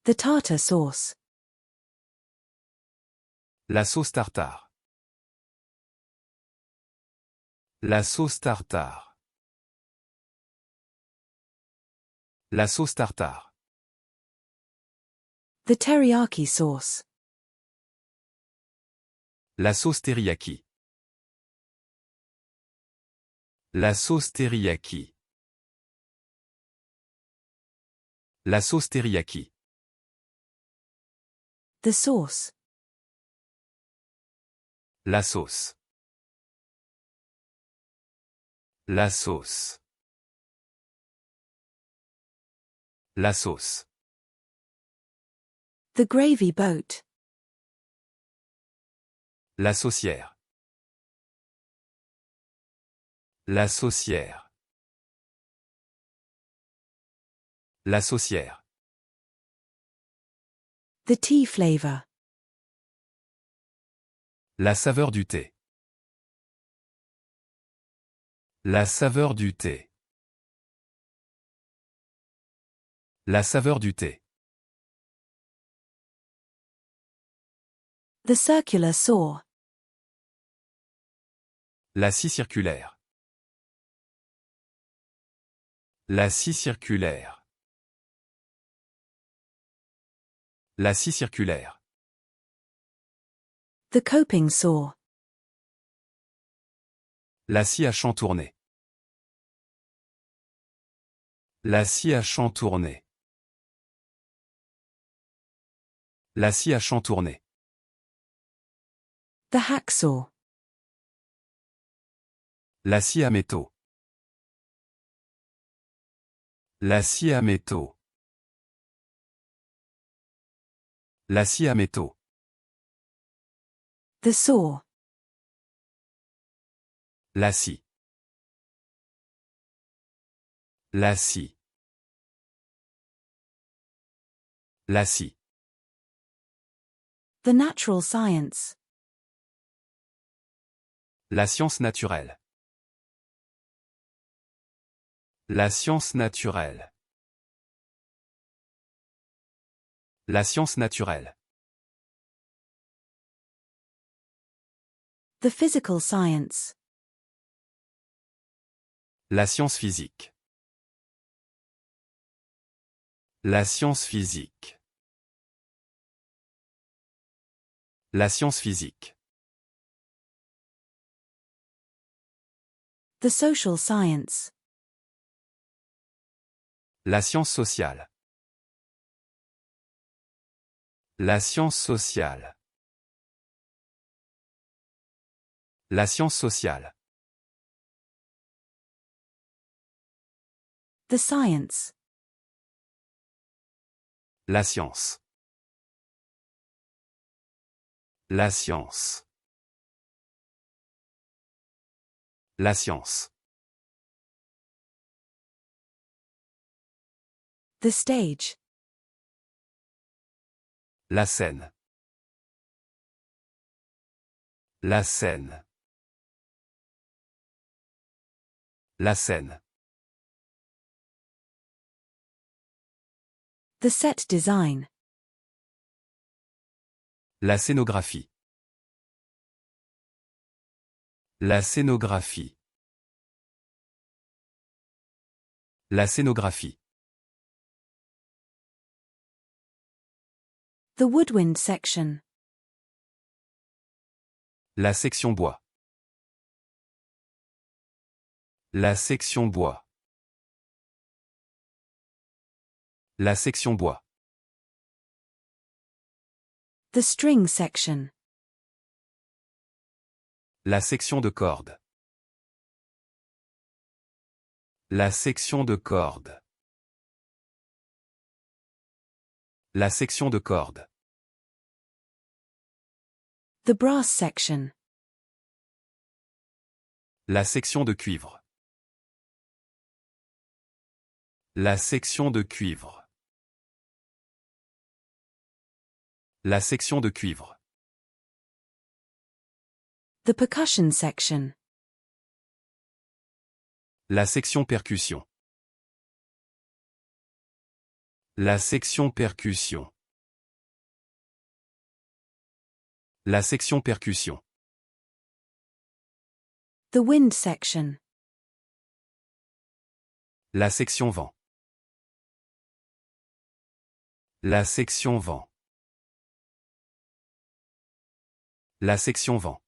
The tartar sauce. La sauce tartare. La sauce tartare. La sauce tartare. The teriyaki sauce. La sauce teriyaki. La sauce teriyaki. La sauce teriyaki. The sauce. La sauce. La sauce. La sauce. The gravy boat. La saucière. La saucière. La saucière. The tea flavor. La saveur du thé. La saveur du thé. La saveur du thé. The circular saw. La scie circulaire. La scie circulaire. La scie circulaire. The coping saw. La scie à champ tourné. La scie à champ tourné. La scie à champ tourné. The hacksaw. La scie à métaux. La scie à métaux. La scie à métaux. The saw. La scie. La scie. La scie. The natural science. La science naturelle. La science naturelle. La science naturelle. The physical science. La science physique. La science physique. La science physique. The social science. La science sociale. La science sociale. La science sociale. The science. La science. La science. La science. The stage. La scène. La scène. La scène. The set design. La scénographie. La scénographie. La scénographie. The woodwind section. La section bois. La section bois. La section bois. The string section. La section de corde. La section de corde. La section de corde. The brass section. La section de cuivre. La section de cuivre. La section de cuivre. The percussion section. La section percussion. La section percussion. La section percussion. The wind section. La section vent. La section vent. La section vent.